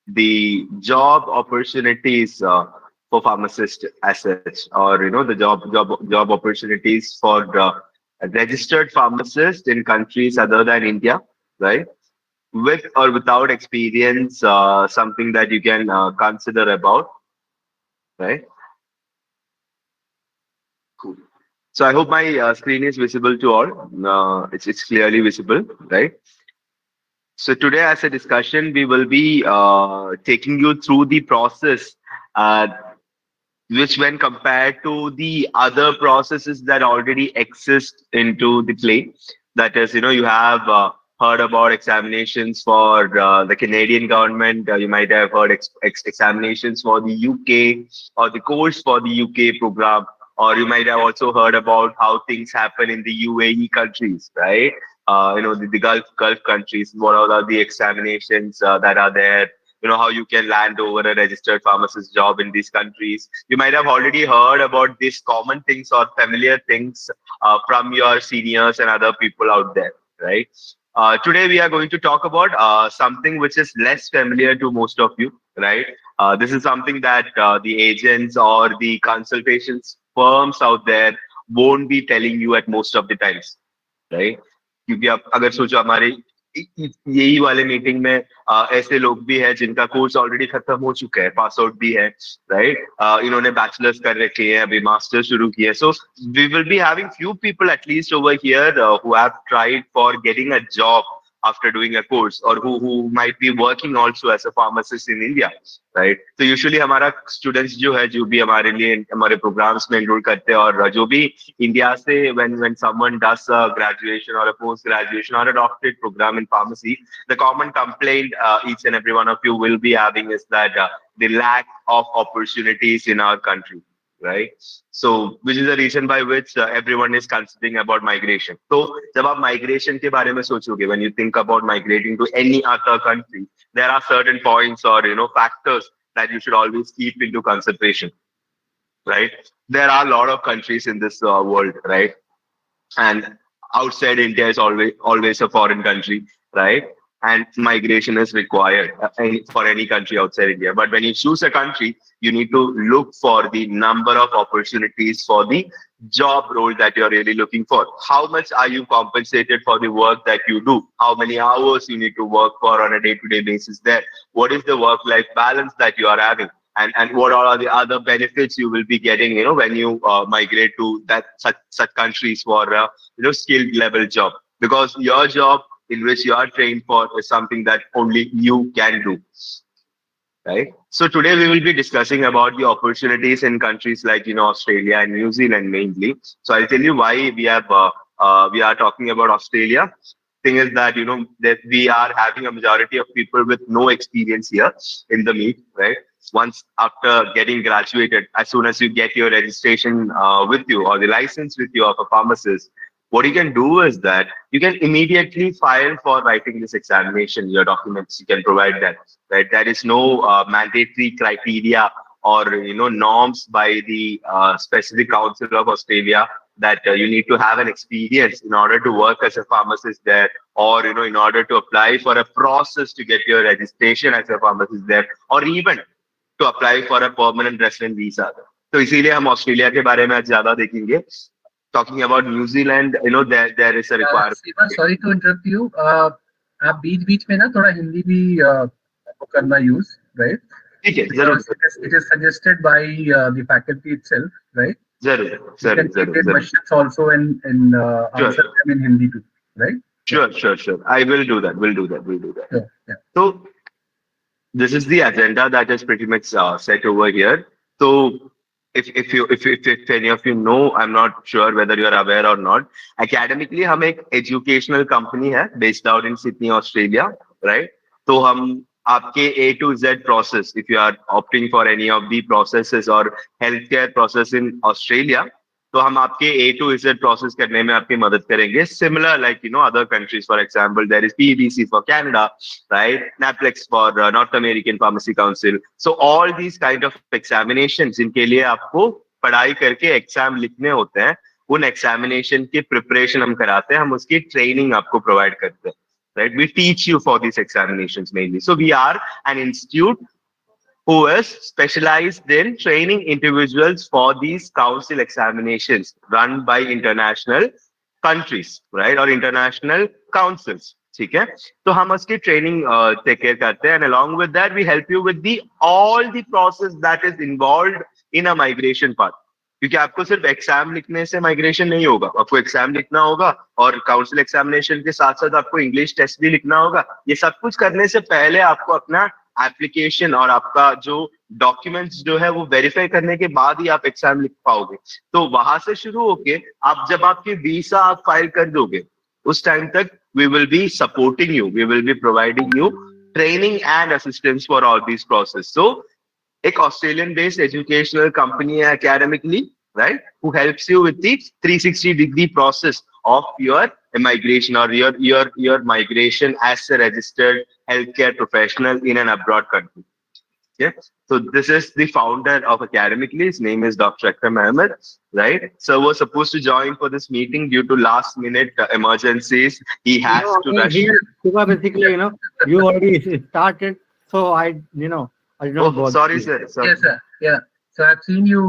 the job opportunities for pharmacists as such, or the job opportunities for registered pharmacists in countries other than India, right? With or without experience, something that you can consider about, right? Cool. So I hope my screen is visible to all. It's clearly visible, right? So today, as a discussion, we will be taking you through the process, uh, which, when compared to the other processes that already exist into the play, that is, you have heard about examinations for the Canadian government. You might have heard examinations for the UK, or the course for the UK program, or you might have also heard about how things happen in the UAE countries, right? The Gulf countries. What are the examinations that are there? How you can land over a registered pharmacist job in these countries. You might have already heard about these common things or familiar things from your seniors and other people out there, right? Today we are going to talk about something which is less familiar to most of you, right? This is something that the agents or the consultations firms out there won't be telling you at most of the times, right? क्योंकि आप अगर सोचो हमारे यही वाले meeting में ऐसे लोग भी हैं जिनका कोर्स ऑलरेडी खत्म हो चुका है, पास आउट भी है, राइट? इन्होंने बैचलर्स कर रखे हैं, अभी मास्टर शुरू किया है. So we will be having few people at least over here who have tried for getting a job after doing a course, or who might be working also as a pharmacist in India, right? So usually हमारा students जो है, जो भी हमारे लिए हमारे programs में enroll करते हैं, और जो भी India से when someone does a graduation or a post graduation or a doctorate program in pharmacy, the common complaint each and every one of you will be having is that the lack of opportunities in our country, right? So which is the reason by which everyone is considering about migration. So जब आप migration के बारे में सोचोगे, when you think about migrating to any other country, there are certain points or factors that you should always keep into consideration, right? There are a lot of countries in this world, right? And outside India is always a foreign country, right? And migration is required for any country outside India. But when you choose a country, you need to look for the number of opportunities for the job role that you're really looking for. How much are you compensated for the work that you do? How many hours you need to work for on a day-to-day basis there? What is the work-life balance that you are having? And what are the other benefits you will be getting, when you migrate to such countries for skilled level job? Because your job in which you are trained for is something that only you can do, right? So today we will be discussing about the opportunities in countries like Australia and New Zealand mainly. So I'll tell you why we are talking about Australia. Thing is that that we are having a majority of people with no experience here in the meet, right? Once after getting graduated, as soon as you get your registration with you, or the license with you of a pharmacist, what you can do is that you can immediately file for writing this examination. Your documents, you can provide that, right? There is no mandatory criteria or norms by the specific council of Australia that you need to have an experience in order to work as a pharmacist there, or in order to apply for a process to get your registration as a pharmacist there, or even to apply for a permanent resident visa. तो इसीलिए हम Australia के बारे में आज ज्यादा देखेंगे. Talking about New Zealand, there is a requirement. Sorry to interrupt you. आप बीच में ना थोड़ा हिंदी भी करना use, right? ठीक है, जरूर. It is suggested by the faculty itself, right? जरूर. Questions also and answer them in Hindi too, right? Sure. I will do that. We'll do that. Yeah. So this is the agenda that is pretty much set over here. So if any of you know, I'm not sure whether you are aware or not. Academically, हम एक educational company है based out in Sydney, Australia, right? तो हम आपके A to Z process, if you are opting for any of the processes or healthcare process in Australia, तो हम आपके A to Z process करने में आपकी मदद करेंगे. Similar like other countries, for example, there is PBC for Canada, right? NAPLEX for North American Pharmacy Council. So all these kind of examinations जिनके लिए आपको पढ़ाई करके एग्जाम लिखने होते हैं, उन एग्जामिनेशन की प्रिपरेशन हम कराते हैं, हम उसकी ट्रेनिंग आपको प्रोवाइड करते हैं, right? We teach you for these examinations mainly. So we are an institute who is specialized in training individuals for these council examinations run by international countries, right, or international councils. ठीक है, तो हम उसकी training take care करते हैं, and along with that we help you with the all the process that is involved in a migration part. क्योंकि आपको सिर्फ एग्जाम लिखने से माइग्रेशन नहीं होगा, आपको एग्जाम लिखना होगा और काउंसिल एग्जामिनेशन के साथ साथ आपको इंग्लिश टेस्ट भी लिखना होगा. ये सब कुछ करने से पहले आपको अपना एप्लीकेशन और आपका जो डॉक्यूमेंट्स जो है वो वेरीफाई करने के बाद ही आप एग्जाम लिख पाओगे. तो वहां से शुरू होके आप जब आपकी वीसा आप फाइल कर दोगे, उस टाइम तक we will be supporting you, we will be providing you training and assistance for all this process. So एक ऑस्ट्रेलियन बेस्ड एजुकेशनल कंपनी है academically, right, who helps you with the 360-degree process of your migration or your migration as a registered healthcare professional in an abroad country. Yeah. So this is the founder of Academically. His name is Dr. Akram, right? So was supposed to join for this meeting due to last minute emergencies. He has to rush. Here, basically, you already started, so I don't bother. Sorry, sir. Sorry. Yes, sir. Yeah. So I've seen you.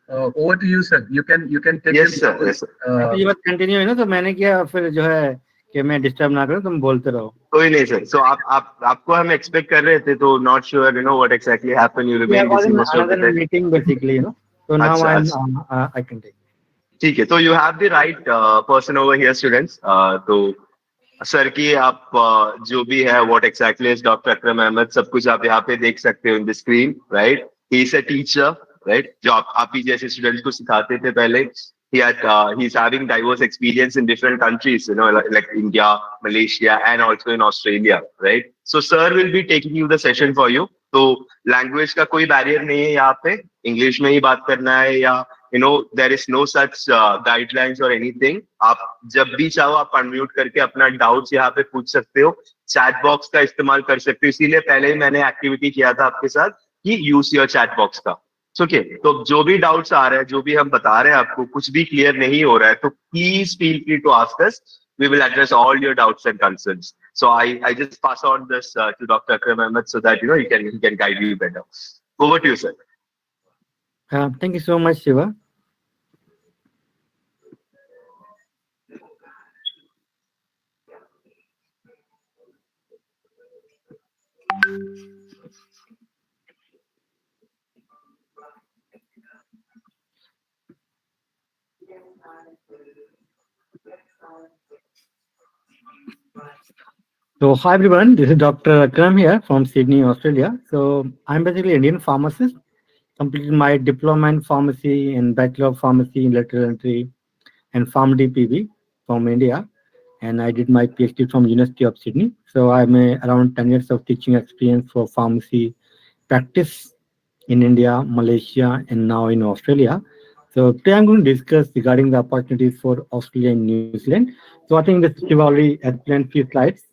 Over to you, sir. You can take. Yes, sir. Yes, sir. ये बात continue है ना, तो मैंने किया फिर जो है कि मैं डिस्टर्ब ना करूं, तुम बोलते रहो. कोई नहीं सर. So आपको हम एक्सपेक्ट कर रहे थे, तो not sure what exactly happened. You remain busy most of the time. Meeting basically, so now I can take. ठीक है, तो you have the right person over here, students. तो सर की आप जो भी है what exactly is Dr. Akram Ahmed, सब कुछ आप यहाँ पे देख सकते हो in the screen, right? He is a teacher, right? जो आप ही जैसे स्टूडेंट्स को सिखाते थे पहले. He's having diverse experience in different countries, like India, Malaysia, and also in Australia, right? So sir will be taking you the session for you. तो language का कोई बैरियर नहीं है यहाँ पे, इंग्लिश में ही बात करना है, या there is no such guidelines or anything. आप जब भी चाहो आप अनम्यूट करके अपना डाउट्स यहाँ पे पूछ सकते हो, चैट बॉक्स का इस्तेमाल कर सकते हो. इसीलिए पहले ही मैंने एक्टिविटी किया था आपके साथ कि यूज योर चैट बॉक्स का. ओके, तो जो भी डाउट्स आ रहे हैं, जो भी हम बता रहे हैं आपको, कुछ भी क्लियर नहीं हो रहा है, तो please feel free to ask us. We will address all your doubts and concerns. So I just pass on this to Dr. Akram Ahmed so that he can guide you better. Over to you, sir. Thank you so much, Shiva. So hi everyone, this is Dr. Akram here from Sydney, Australia. So I'm basically Indian pharmacist. Completed my diploma in pharmacy and bachelor of pharmacy in lateral entry and pharmd PV from India. And I did my PhD from University of Sydney. So I'm around 10 years of teaching experience for pharmacy practice in India, Malaysia, and now in Australia. So today I'm going to discuss regarding the opportunities for Australia and New Zealand. So I think this Shiva already explained few slides.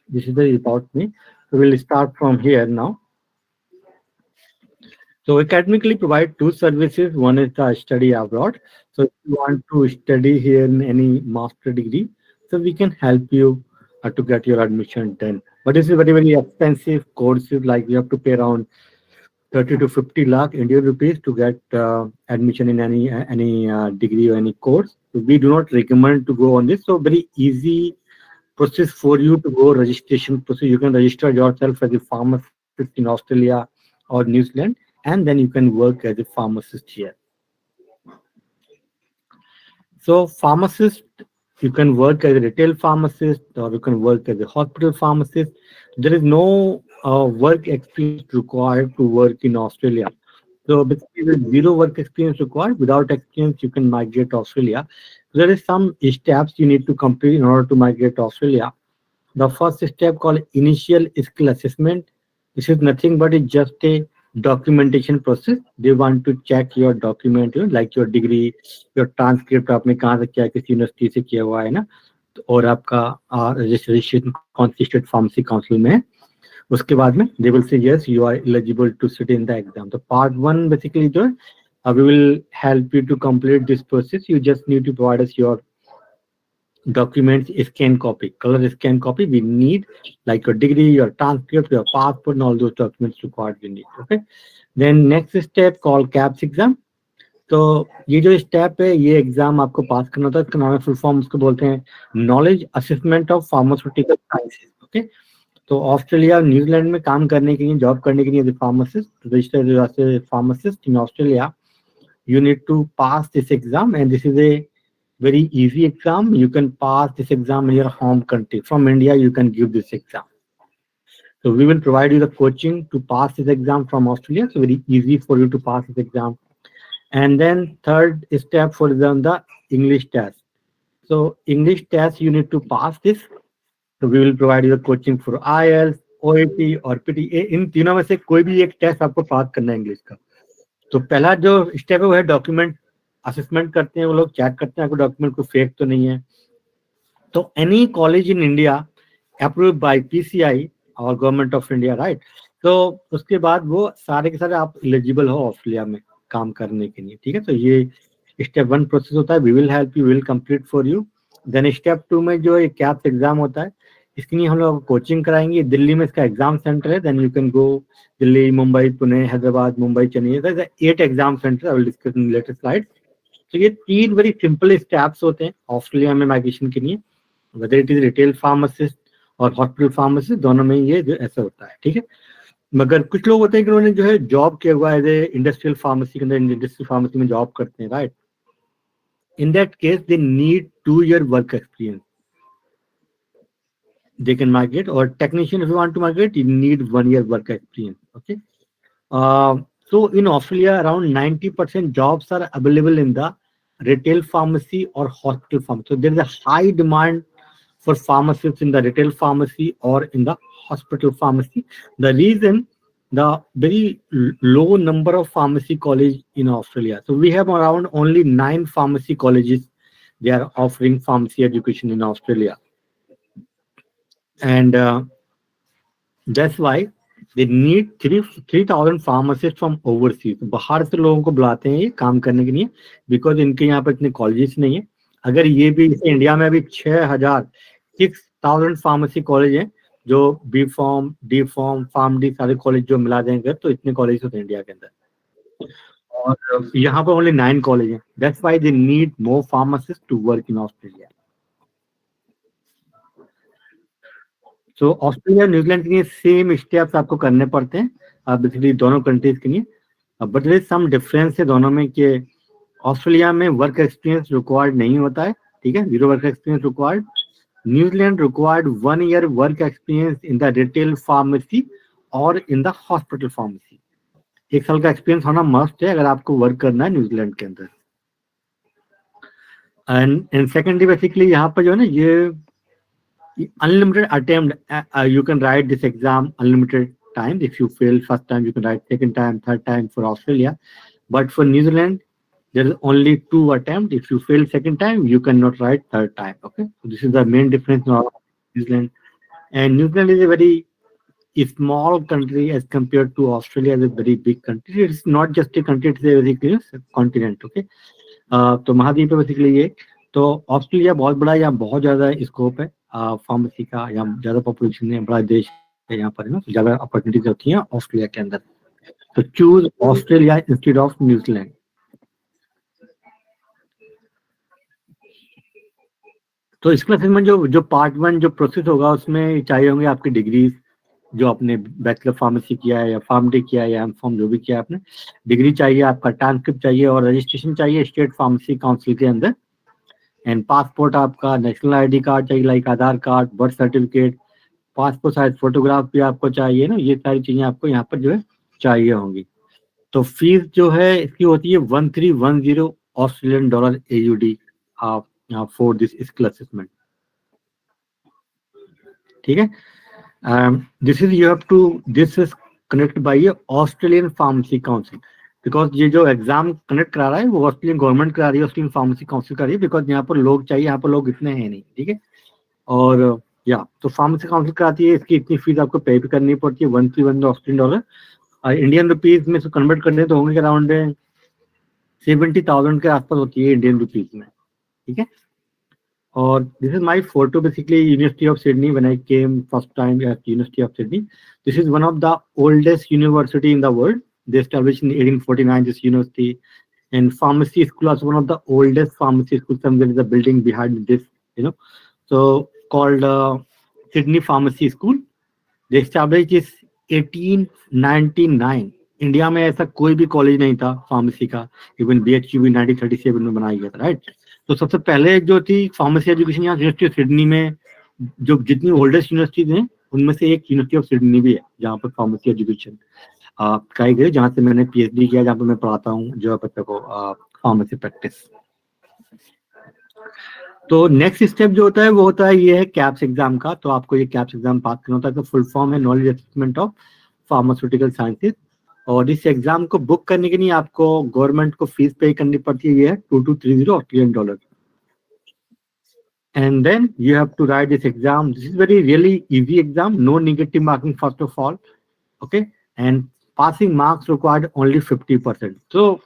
This is about me. So we'll start from here now. So academically provide two services. One is the study abroad. So if you want to study here in any master degree, so we can help you to get your admission done. But this is very, very expensive courses, like you have to pay around 30 to 50 lakh Indian rupees to get admission in any degree or any course. So we do not recommend to go on this. So very easy process for you to go registration process. You can register yourself as a pharmacist in Australia or New Zealand, and then you can work as a pharmacist here. So pharmacist, you can work as a retail pharmacist or you can work as a hospital pharmacist. There is no work experience required to work in Australia. So basically with zero work experience required, without experience you can migrate to Australia. There is some steps you need to complete in order to migrate to Australia. The first step called initial skill assessment. This is nothing but it's just a documentation process. They want to check your document, like your degree, your transcript, आपने कहाँ से किया, किस university से किया हुआ है ना, और आपका registration कौन सी स्टेट फार्मेसी काउंसिल में है. उसके बाद में they will say yes, you are eligible to sit in the exam. So part one basically जो है, we will help you to complete this process. You just need to provide us your documents scan copy, color scan copy we need, like your degree, your transcript, your passport, and all those documents required we need. Okay. Then next step called KAPS exam. तो ये जो step है, ये exam आपको पास करना होता है. इसका नाम है, फुल फॉर्म उसको बोलते हैं knowledge assessment of pharmaceutical sciences. Okay. तो ऑस्ट्रेलिया और न्यूजीलैंड में काम करने के लिए, जॉब करने के लिए pharmacist, registered as a pharmacist in Australia, you need to pass this exam, and this is a very easy exam. You can pass this exam in your home country. From India you can give this exam. So we will provide you the coaching to pass this exam from Australia. So very easy for you to pass this exam. And then third step for the English test. So English test you need to pass this. So we will provide you the coaching for IELTS, OET और PT. इन तीनों में से कोई भी एक test आपको पास करना है इंग्लिश का. तो पहला जो स्टेप है वो है डॉक्यूमेंट असेसमेंट करते हैं, वो लोग चेक करते हैं आपको डॉक्यूमेंट को फेक तो नहीं है. तो any college in India approved by PCI और गवर्नमेंट ऑफ इंडिया, राइट. तो उसके बाद वो सारे के सारे आप एलिजिबल हो ऑस्ट्रेलिया में काम करने के लिए. ठीक है. तो ये स्टेप 1 प्रोसेस होता है. We will help you, will complete for you. Then step 2 में जो कैप्स एग्जाम होता है, इसके लिए हम लोग कोचिंग कराएंगे. दिल्ली में इसका एग्जाम सेंटर है. Then you can go Delhi, Mumbai, Pune, Hyderabad, Mumbai, Chennai. 8 exam centre. I will discuss in later slide. तो ये 3 वेरी सिंपल स्टेप्स होते हैं ऑस्ट्रेलिया में माइग्रेशन के लिए. Whether it is retail pharmacist और हॉस्पिटल फार्मासिस्ट, दोनों में ये जो ऐसा होता है. ठीक है. मगर कुछ लोग होते हैं कि उन्होंने जो है जॉब किया हुआ है इंडस्ट्रियल फार्मेसी के अंदर, इंडस्ट्रियल फार्मेसी में जॉब करते हैं, right. In that case they need 2 year work experience. They can migrate, or technician if you want to migrate, you need 1 year work experience. Okay. So in Australia, around 90% jobs are available in the retail pharmacy or hospital pharmacy. So there is a high demand for pharmacists in the retail pharmacy or in the hospital pharmacy. The reason, the very low number of pharmacy college in Australia. So we have around only 9 pharmacy colleges. They are offering pharmacy education in Australia. And that's why they need 3,000 pharmacists from overseas. बाहर से लोगों को बुलाते हैं ये काम करने के लिए, बिकॉज इनके यहाँ पर इतने कॉलेजेस नहीं है. अगर ये भी इंडिया में अभी 6,000 फार्मेसी कॉलेज हैं, जो B Pharm, D Pharm, PharmD सारे कॉलेज जो मिला देंगे तो इतने कॉलेज होते हैं इंडिया के अंदर. और यहाँ पर ओनली 9 कॉलेज हैं. That's why they need more pharmacist to work in Australia. तो ऑस्ट्रेलिया न्यूजीलैंड के लिए सेम स्टेप्स आपको करने पड़ते हैं बेसिकली दोनों कंट्रीज के लिए. But there is some difference है दोनों में कि ऑस्ट्रेलिया में वर्क एक्सपीरियंस रिक्वायर्ड नहीं होता है. ठीक है. 0 work experience required. New Zealand required 1 year work experience in the retail pharmacy और इन द हॉस्पिटल फार्मेसी. 1 साल का एक्सपीरियंस होना मस्ट है अगर आपको वर्क करना है न्यूजीलैंड के अंदर. एंड सेकेंडली बेसिकली यहाँ पर जो है ना, ये unlimited attempt. You can write this exam unlimited time. If you fail first time, you can write second time, third time for Australia. But for New Zealand, there is only 2 attempts. If you fail second time, you cannot write third time. Okay, so this is the main difference in New Zealand. And New Zealand is a very small country as compared to Australia. Is a very big country. It's not just a country; it's a very continent. Okay, तो महाद्वीप है basically ये. तो Australia बहुत बड़ा, यहाँ बहुत ज्यादा स्कोप है फार्मेसी का. यहाँ ज्यादा पॉपुलेशन है, बड़ा देश है यहाँ पर, है ना. तो ज्यादा अपॉर्चुनिटीज होती हैं ऑस्ट्रेलिया के अंदर. तो choose Australia instead of New Zealand. तो इस क्लास में जो पार्ट 1 जो प्रोसेस होगा, उसमें चाहिए होंगे आपकी डिग्रीज, जो आपने बैचलर फार्मेसी किया है या PharmD किया है या M.Pharm जो भी किया है आपने. डिग्री चाहिए, आपका ट्रांसक्रिप्ट चाहिए और रजिस्ट्रेशन चाहिए स्टेट फार्मेसी काउंसिल के अंदर. एंड पासपोर्ट, आपका नेशनल ID कार्ड चाहिए, like Aadhaar card, birth certificate, passport size photograph भी आपको चाहिए ना. ये सारी चीजें आपको यहाँ पर जो है चाहिए होंगी. तो फीस जो है इसकी होती है $1310 Australian dollar AUD for this skill assessment. ठीक है. This is connected by Australian pharmacy council, because ये जो एग्जाम कनेक्ट करा रहा है वो ऑस्ट्रेलियन गवर्नमेंट करा रही है, ऑस्ट्रेलियन फार्मेसी काउंसिल करा रही है, बिकॉज यहाँ पर लोग चाहिए, यहाँ पर लोग इतने हैं नहीं. ठीक है. और तो फार्मेसी काउंसिल कराती है. इसकी इतनी फीस आपको पे भी करनी पड़ती है, $1310 ऑस्ट्रेलियन डॉलर. इंडियन रुपीज में कन्वर्ट करने तो होंगे अराउंड 70,000 के आसपास होती है इंडियन रुपीज में. ठीक है. Or this is my photo, basically University of Sydney when I came first time at University of Sydney. This is one of the oldest university in the world. They established in 1849 this university. And pharmacy school is one of the oldest pharmacy schools. And there is a building behind this, So called Sydney Pharmacy School. They established this 1899. India में ऐसा कोई भी college नहीं था pharmacy का. Even BHU भी 1937 में बनाया गया था, राइट. तो सबसे पहले जो थी फार्मेसी एजुकेशन यहाँ यूनिवर्सिटी ऑफ सिडनी में, जो जितनी ओल्डेस्ट यूनिवर्सिटीज हैं उनमें से एक यूनिवर्सिटी ऑफ सिडनी भी है जहाँ पर फार्मेसी एजुकेशन कराई गई, जहाँ से मैंने PhD किया, जहाँ पर मैं पढ़ाता हूँ जो बच्चों को फार्मेसी प्रैक्टिस. तो नेक्स्ट स्टेप जो होता है वो होता है ये है कैप्स एग्जाम का. तो आपको ये कैप्स एग्जाम पास करना होता है. तो फुल फॉर्म है knowledge assessment of pharmaceutical sciences. और इस एग्जाम को बुक करने के लिए आपको गवर्नमेंट को फीस पे करनी पड़ती है. ये है $2230 Australian dollar. And then you have to write this exam. This is very really easy exam. No negative marking first of all. Okay. And passing marks required only 50%. So,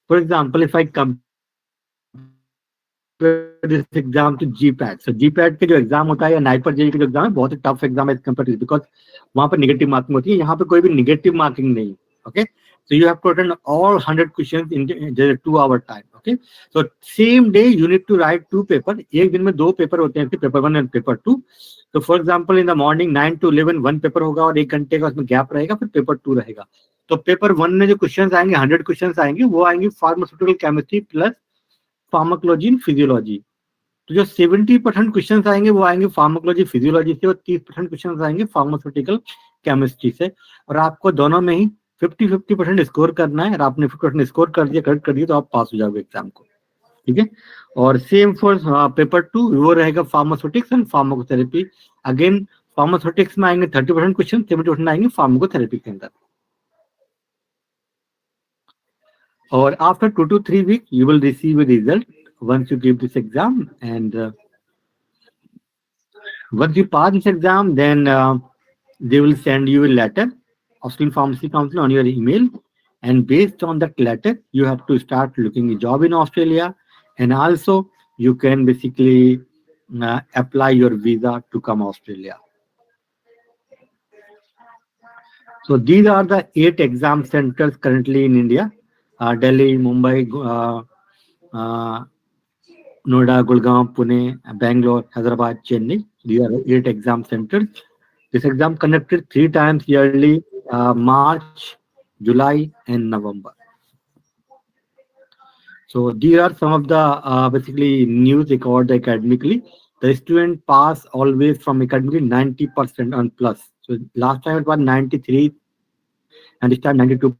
for example, if I compare this exam to GPAT. So GPAT के जो exam होता है या NIPER JEE के जो exam है बहुत ही tough exam है कंपेयर, बिकॉज वहां पर नेगेटिव मार्किंग होती है. यहाँ पे कोई भी नेगेटिव मार्किंग नहीं. Okay. So you have to attend all 100 questions in just 2 hour time. Okay. So same day you need to write 2 paper. एक दिन में 2 पेपर होते हैं, पेपर 1 and पेपर 2. तो for example in the morning 9 to 11 1 paper होगा और 1 घंटे का उसमें गैप रहेगा, फिर पेपर 2 रहेगा. तो पेपर 1 में जो क्वेश्चंस आएंगे 100 क्वेश्चंस आएंगे, वो आएंगे pharmaceutical chemistry plus pharmacology and physiology. तो जो 70% क्वेश्चन आएंगे वो आएंगे फार्माकोलॉजी फिजियोलॉजी से, और 30% क्वेश्चन आएंगे फार्मास्यूटिकल केमिस्ट्री से. और आपको दोनों में ही 50% स्कोर करना है. और आपने 50% स्कोर कर दिया, करेक्ट कर दिया, तो आप पास हो जाओगे एग्जाम को. ठीक है. और सेम फॉर पेपर 2 वो रहेगा pharmaceutics and pharmacotherapy. Again pharmaceutics में आएंगे 30% क्वेश्चन, 70% आएंगे फार्माकोथेरेपी के अंदर. और after 2 to 3 weeks you will receive a result once you give this exam. And once you pass this exam, then they will send you a letter, Australian Pharmacy Council, on your email. And based on that letter you have to start looking a job in Australia. And also you can basically apply your visa to come Australia. So these are the 8 exam centers currently in India. Delhi, Mumbai, Noida, Gurgaon, Pune, Bangalore, Hyderabad, Chennai. These are 8 exam centers. This exam conducted 3 times yearly, March, July, and November. So these are some of the basically news recorded academically. The student pass always from academically 90% on plus. So last time it was 93, and this time 92%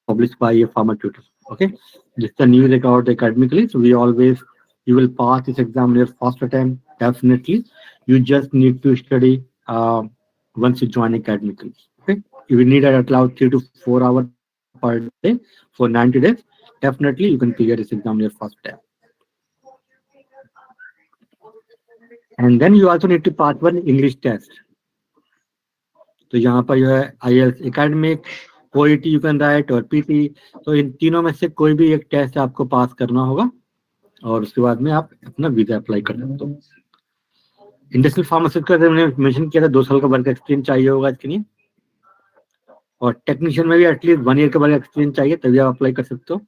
published by a pharma tutor. Okay, this is the new record academically. So you will pass this exam in your first attempt. Definitely, you just need to study once you join academically. Okay, you will need at least 3 to 4 hours per day for 90 days. Definitely, you can clear this exam in your first attempt. And then you also need to pass one English test. तो यहाँ पर जो है IELTS academic, OET you can write और PT. तो इन तीनों में से कोई भी एक टेस्ट आपको पास करना होगा और उसके बाद में आप अपना वीजा अप्लाई कर सकते हो. इंडस्ट्रियल फार्मास्यूटिकल का मैंने मेंशन किया था 2 साल का वर्क एक्सपीरियंस चाहिए होगा इसके लिए. और टेक्नीशियन में भी एटलीस्ट 1 ईयर का वर्क एक्सपीरियंस चाहिए, तभी आप अप्लाई कर सकते हो.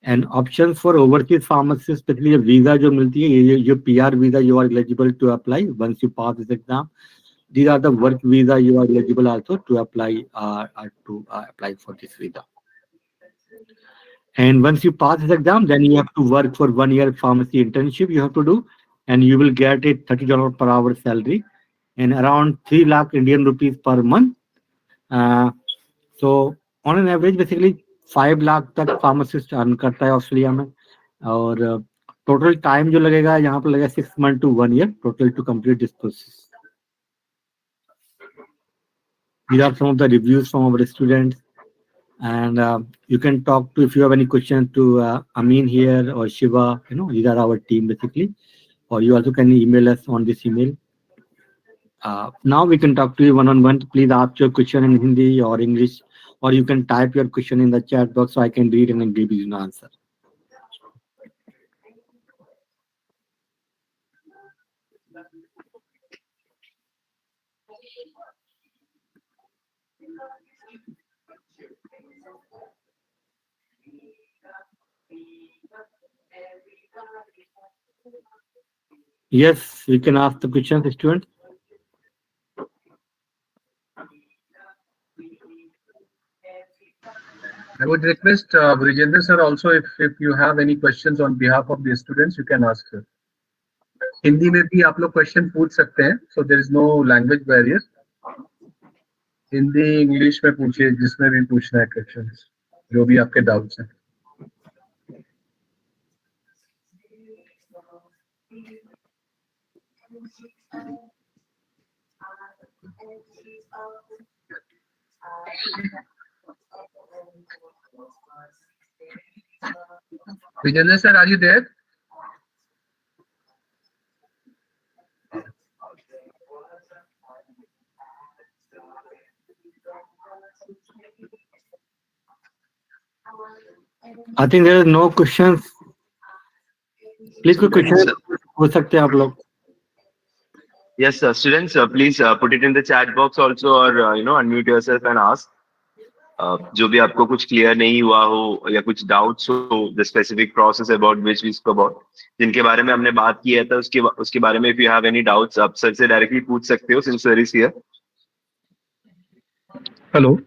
And option for overseas pharmacist, specially visa जो मिलती है, ये जो PR visa you are eligible to apply once you pass this exam. These are the work visa you are eligible also to apply for this visa. And once you pass this exam, then you have to work for 1 year pharmacy internship you have to do, and you will get a $30 per hour salary and around 3 lakh Indian rupees per month. So on an average basically 5 lakh तक pharmacist earn करता है Australia में. और total time जो लगेगा यहाँ पर लगेगा 6 months to 1 year total to complete this process. These are some of the reviews from our students, and you can talk to if you have any questions to Amin here or Shiva. These are our team basically, or you also can email us on this email. Now we can talk to you one-on-one. Please ask your question in Hindi or English or you can type your question in the chat box so I can read and then give you an answer. Yes, you can ask the questions, students. I would request Vijender sir also, if you have any questions on behalf of the students, you can ask sir. Hindi में भी आप लोग question पूछ सकते हैं, so there is no language barrier. Hindi English में पूछिए, जिसमें भी पूछना है क्वेश्चंस, जो भी आपके डाउट्स हैं. Vijender sir, are you there? I think there is no questions. Please कोई question हो सकते हैं आप लोग. Yes, students, please put it in the chat box also, or unmute yourself and ask. जो भी आपको कुछ क्लियर नहीं हुआ हो या कुछ डाउट्स हो, the specific process about which we spoke about, जिनके बारे में हमने बात किया था, उसके बारे में if you have any doubts, आप सर से डायरेक्टली पूछ सकते हो, since sir is here. Hello.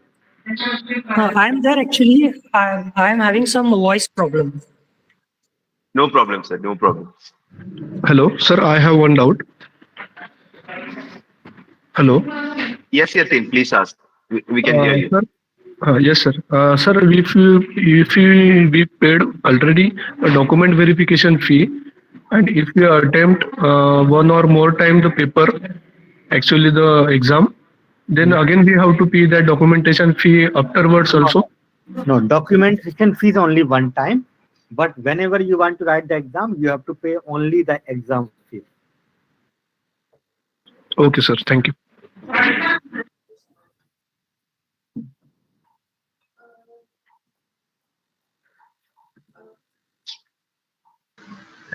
I'm there actually. I'm having some voice problem. No problem, sir. No problem. Hello, sir. I have one doubt. Hello. Yes, Yatin, please ask. We can hear you. Sir, yes, sir. Sir, if we paid already a document verification fee, and if we attempt one or more time the paper, actually the exam, then again we have to pay that documentation fee afterwards also. No, documentation fee is only one time, but whenever you want to write the exam, you have to pay only the exam fee. Okay, sir. Thank you.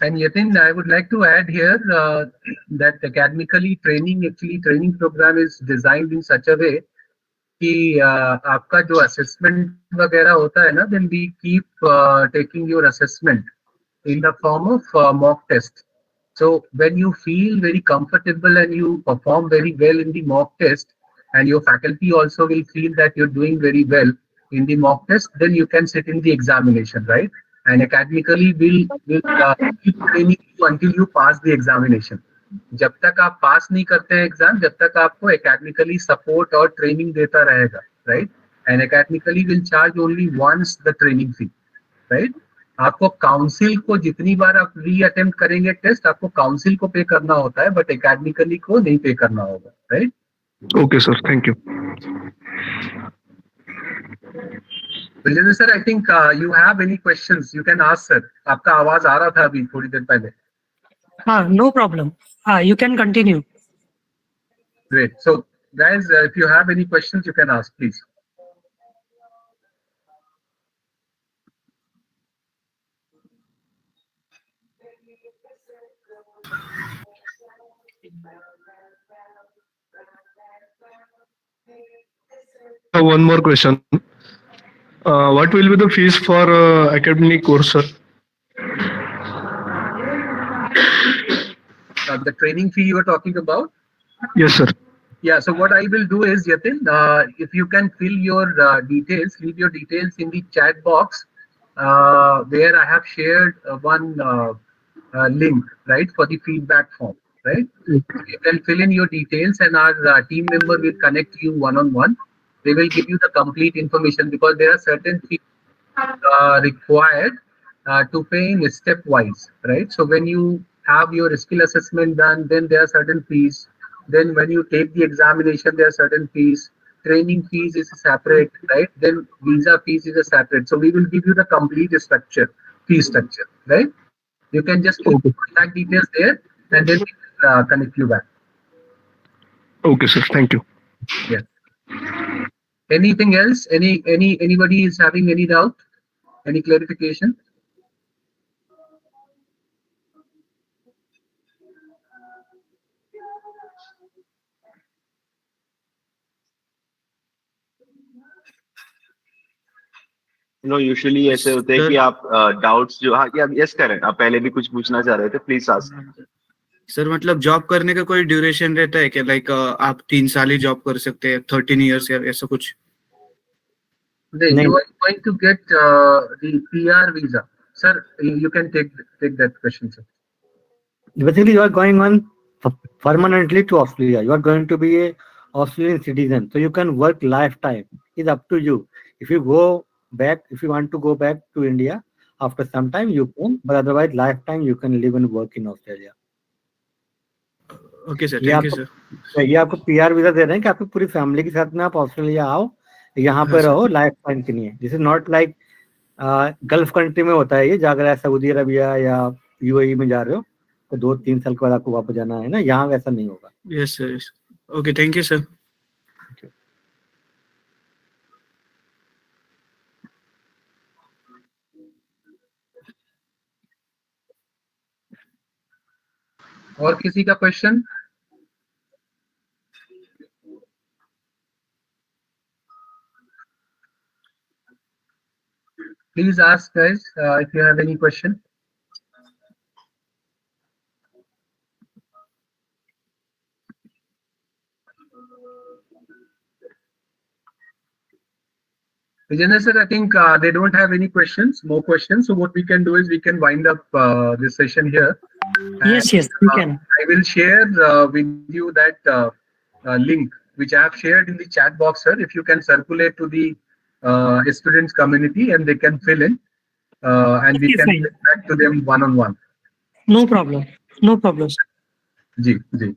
And Yatin, I would like to add here that academically training program is designed in such a way कि आपका जो assessment वगैरह होता है ना, then we keep taking your assessment in the form of mock test. So when you feel very comfortable and you perform very well in the mock test, and your faculty also will feel that you're doing very well in the mock test, then you can sit in the examination, right? And academically will keep training you until you pass the examination. जब तक आप पास नहीं करते हैं exam, जब तक आपको academically support और ट्रेनिंग देता रहेगा, right? And academically will charge only once the training fee, right? आपको काउंसिल को जितनी बार आप री अटेम्प्ट करेंगे टेस्ट, आपको काउंसिल को पे करना होता है, बट एकेडमिकली को नहीं पे करना होगा, right? Okay, sir. Thank you. Vijender sir, I think you have any questions, you can ask sir. आपका आवाज आ रहा था अभी थोड़ी देर पहले. No problem. You can continue. Great. So guys, if you have any questions, you can ask, please. One more question. What will be the fees for academic course, sir? The training fee you were talking about? Yes, sir. Yeah, so what I will do is, Yatin, if you can fill your details, leave your details in the chat box, where I have shared one link, right, for the feedback form, right? You can fill in your details and our team member will connect you one-on-one. They will give you the complete information, because there are certain fees required to pay in step-wise, right? So when you have your skill assessment done, then there are certain fees. Then when you take the examination, there are certain fees. Training fees is separate, right? Then visa fees is a separate. So we will give you the complete structure, fee structure, right? You can just keep contact details there, and then we will connect you back. Okay, sir. Thank you. Yeah. Anything else? Anybody is having any doubt? Any clarification? Know usually ऐसे होते हैं कि आप doubts जो हाँ yes करें आप पहले भी कुछ पूछना चाह रहे थे प्लीज आस्क सर मतलब जॉब करने का कोई ड्यूरेशन रहता है क्या लाइक आप 3 साल ही जॉब कर सकते हैं 13 years या ऐसा कुछ No, you are going to get the PR visa. Sir, you can take that question, sir. Basically, you are going on permanently to Australia. You are going to be a Australian citizen, so you can work lifetime. It's up to you. If you go back, if you want to go back to India after some time, you can. But otherwise, lifetime you can live and work in Australia. Okay sir thank you sir ये आपको PR visa दे रहे हैं कि आपकी पूरी family के साथ में आप ऑस्ट्रेलिया आओ यहाँ पे रहो लाइफ टाइम के लिए this is not like gulf country में होता है ये जाकर आप सऊदी अरबिया या यूएई में जा रहे हो तो 2-3 साल के बाद आपको वापस जाना है ना यहाँ वैसा नहीं होगा yes sir okay thank you sir और किसी का question please ask guys if you have any question Vijay sir, I think they don't have any more questions. So what we can do is we can wind up this session here. Yes, we can. I will share with you that link which I have shared in the chat box, sir. If you can circulate to the students community and they can fill in and we can get back to them one-on-one. No problem. No problem. जी जी